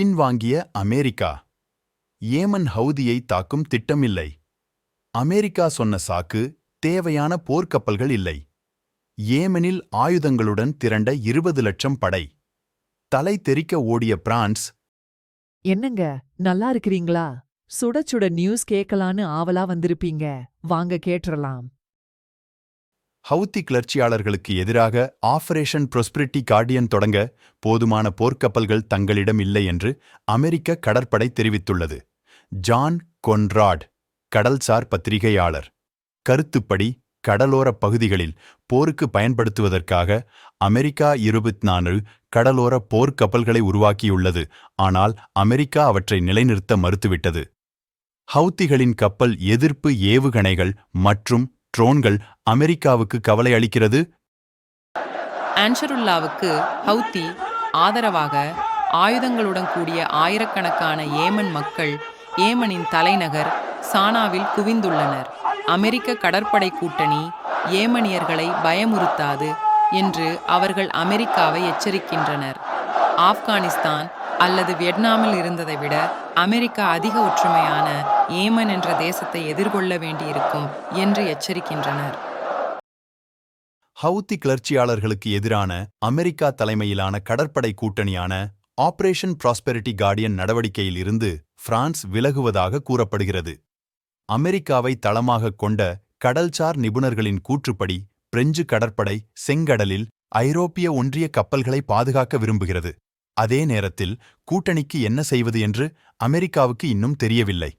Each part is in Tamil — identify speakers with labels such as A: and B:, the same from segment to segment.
A: பின்வாங்கிய அமெரிக்கா. ஏமன் ஹவுதியை தாக்கும் திட்டமில்லை. அமெரிக்கா சொன்ன சாக்கு, தேவையான போர்க்கப்பல்கள் இல்லை. ஏமனில் ஆயுதங்களுடன் திரண்ட 20 லட்சம் படை. தலை தெறிக்க ஓடிய பிரான்ஸ்.
B: என்னங்க, நல்லா இருக்கிறீங்களா? சுட சுட நியூஸ் கேட்கலான்னு ஆவலா வந்திருப்பீங்க. வாங்க கேட்டுறலாம்.
A: ஹவுத்தி கிளர்ச்சியாளர்களுக்கு எதிராக ஆபரேஷன் ப்ரொஸ்பெரிட்டி கார்டியன் தொடங்க போதுமான போர்க்கப்பல்கள் தங்களிடம் இல்லை என்று அமெரிக்க கடற்படை தெரிவித்துள்ளது. ஜான் கொன்ராட், கடல்சார் பத்திரிகையாளர். கருத்துப்படி, கடலோரப் பகுதிகளில் போருக்கு பயன்படுத்துவதற்காக அமெரிக்கா 24 கடலோர போர்க்கப்பல்களை உருவாக்கியுள்ளது. ஆனால் அமெரிக்கா அவற்றை நிலைநிறுத்த மறுத்துவிட்டது. ஹவுத்திகளின் கப்பல் எதிர்ப்பு ஏவுகணைகள் மற்றும் ட்ரோன்கள் அமெரிக்காவுக்கு கவலை அளிக்கிறது.
C: அன்சருல்லாவுக்கு ஹவுத்தி ஆதரவாக ஆயுதங்களுடன் கூடிய ஆயிரக்கணக்கான ஏமன் மக்கள் ஏமனின் தலைநகர் சானாவில் குவிந்துள்ளனர். அமெரிக்க கடற்படை கூட்டணி ஏமனியர்களை பயமுறுத்தாது என்று அவர்கள் அமெரிக்காவை எச்சரிக்கின்றனர். ஆப்கானிஸ்தான் அல்லது வியட்நாமில் இருந்ததை விட அமெரிக்கா அதிக ஒற்றுமையான ஏமன் என்ற தேசத்தை எதிர்கொள்ள வேண்டியிருக்கும் என்று எச்சரிக்கின்றனர்.
A: ஹவுத்தி கிளர்ச்சியாளர்களுக்கு எதிரான அமெரிக்கா தலைமையிலான கடற்படை கூட்டணியான ஆபரேஷன் ப்ராஸ்பெரிட்டி கார்டியன் நடவடிக்கையில் இருந்து பிரான்ஸ் விலகுவதாக கூறப்படுகிறது. அமெரிக்காவை தளமாகக் கொண்ட கடல்சார் நிபுணர்களின் கூற்றுப்படி, பிரெஞ்சு கடற்படை செங்கடலில் ஐரோப்பிய ஒன்றிய கப்பல்களை பாதுகாக்க விரும்புகிறது. அதே நேரத்தில் கூட்டணிக்கு என்ன செய்வது என்று அமெரிக்காவுக்கு இன்னும் தெரியவில்லை.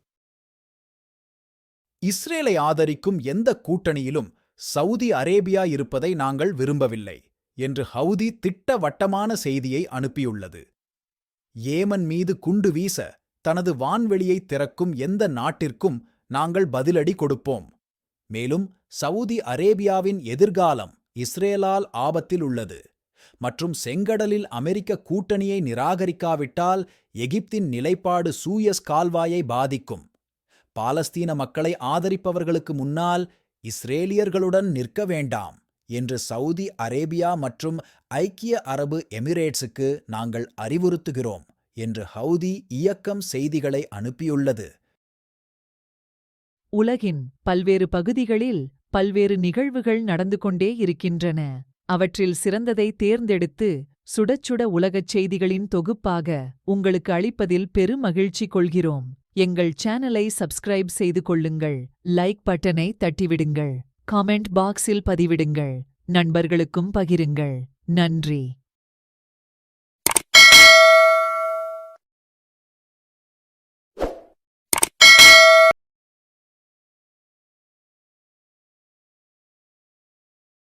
D: இஸ்ரேலை ஆதரிக்கும் எந்த கூட்டணியிலும் சவுதி அரேபியா இருப்பதை நாங்கள் விரும்பவில்லை என்று ஹவுதி திட்டவட்டமான செய்தியை அனுப்பியுள்ளது. ஏமன் மீது குண்டு வீச தனது வான்வெளியை திறக்கும் எந்த நாட்டிற்கும் நாங்கள் பதிலடி கொடுப்போம். மேலும் சவுதி அரேபியாவின் எதிர்காலம் இஸ்ரேலால் ஆபத்தில் உள்ளது மற்றும் செங்கடலில் அமெரிக்க கூட்டணியை நிராகரிக்காவிட்டால் எகிப்தின் நிலைப்பாடு சூயஸ் கால்வாயை பாதிக்கும். பாலஸ்தீன மக்களை ஆதரிப்பவர்களுக்கு முன்னால் இஸ்ரேலியர்களுடன் நிற்க வேண்டாம் என்று சவுதி அரேபியா மற்றும் ஐக்கிய அரபு எமிரேட்ஸுக்கு நாங்கள் அறிவுறுத்துகிறோம் என்று ஹவுதி இயக்கம் செய்திகளை அனுப்பியுள்ளது.
B: உலகின் பல்வேறு பகுதிகளில் பல்வேறு நிகழ்வுகள் நடந்து கொண்டே இருக்கின்றன. அவற்றில் சிறந்ததை தேர்ந்தெடுத்து சுடச்சுட உலகச் செய்திகளின் தொகுப்பாக உங்களுக்கு அளிப்பதில் பெருமகிழ்ச்சி கொள்கிறோம். எங்கள் சேனலை சப்ஸ்கிரைப் செய்து கொள்ளுங்கள், லைக் பட்டனை தட்டிவிடுங்கள், காமெண்ட் பாக்ஸில் பதிவிடுங்கள், நண்பர்களுக்கும் பகிருங்கள். நன்றி.